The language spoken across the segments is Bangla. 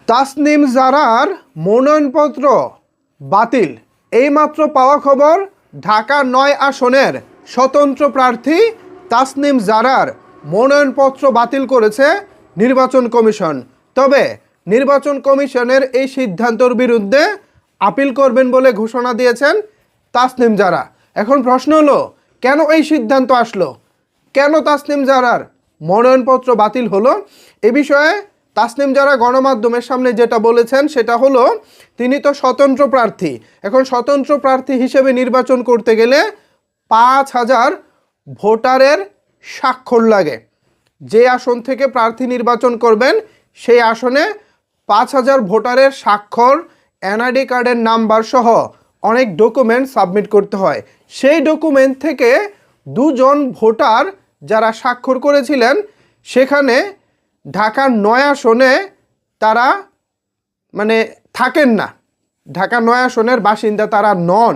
তাসনিম জারার মনোনয়নপত্র বাতিল। এইমাত্র পাওয়া খবর, ঢাকা ৯ আসনের স্বতন্ত্র প্রার্থী তাসনিম জারার মনোনয়নপত্র বাতিল করেছে নির্বাচন কমিশন। তবে নির্বাচন কমিশনের এই সিদ্ধান্তের বিরুদ্ধে আপিল করবেন বলে ঘোষণা দিয়েছেন তাসনিম জারা। এখন প্রশ্ন হলো, কেন এই সিদ্ধান্ত আসলো, কেন তাসনিম জারার মনোনয়নপত্র বাতিল হলো? এ বিষয়ে তাসনিম জারা গণমাধ্যমের সামনে যেটা বলেছেন সেটা হলো, তিনি তো স্বতন্ত্র প্রার্থী। এখন স্বতন্ত্র প্রার্থী হিসেবে নির্বাচন করতে গেলে ৫,০০০ ভোটারের স্বাক্ষর লাগে। যে আসন থেকে প্রার্থী নির্বাচন করবেন সেই আসনে ৫,০০০ ভোটারের স্বাক্ষর, এনআইডি কার্ডের নাম্বার সহ অনেক ডকুমেন্ট সাবমিট করতে হয়। সেই ডকুমেন্ট থেকে ২ জন ভোটার যারা স্বাক্ষর করেছিলেন, সেখানে ঢাকার ৯ আসনে তারা থাকেন না, ঢাকা ৯ আসনের বাসিন্দা তারা নন,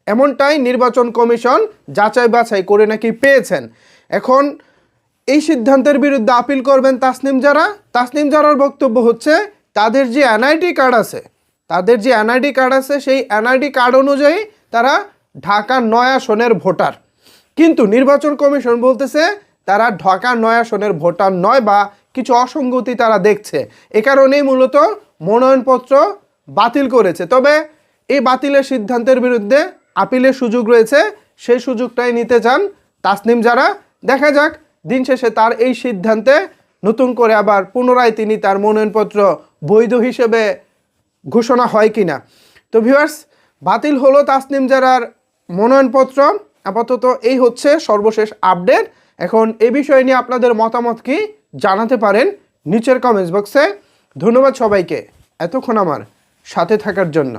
এমনটাই নির্বাচন কমিশন যাচাই বাছাই করে নাকি পেয়েছেন। এখন এই সিদ্ধান্তের বিরুদ্ধে আপিল করবেন তাসনিম জারা। তাসনিম জারার বক্তব্য হচ্ছে, তাদের যে এনআইডি কার্ড আছে, সেই এনআইডি কার্ড অনুযায়ী তারা ঢাকা ৯ আসনের ভোটার, কিন্তু নির্বাচন কমিশন বলতেছে তারা ঢাকা ৯ আসনের ভোটার নয়, বা কিছু অসঙ্গতি তারা দেখছে। এ কারণেই মূলত মনোনয়নপত্র বাতিল করেছে। তবে এই বাতিলের সিদ্ধান্তের বিরুদ্ধে আপিলের সুযোগ রয়েছে, সেই সুযোগটাই নিতে চান তাসনিম জারা। দেখা যাক দিন শেষে তার এই সিদ্ধান্তে নতুন করে আবার পুনরায় তিনি তার মনোনয়নপত্র বৈধ হিসেবে ঘোষণা হয় কিনা। তো ভিউয়ার্স, বাতিল হলো তাসনিম জারার মনোনয়নপত্র। আপাতত এই হচ্ছে সর্বশেষ আপডেট। এখন এই বিষয় নিয়ে আপনাদের মতামত কি জানাতে পারেন নিচের কমেন্টস বক্সে। ধন্যবাদ সবাইকে এতক্ষণ আমার সাথে থাকার জন্য।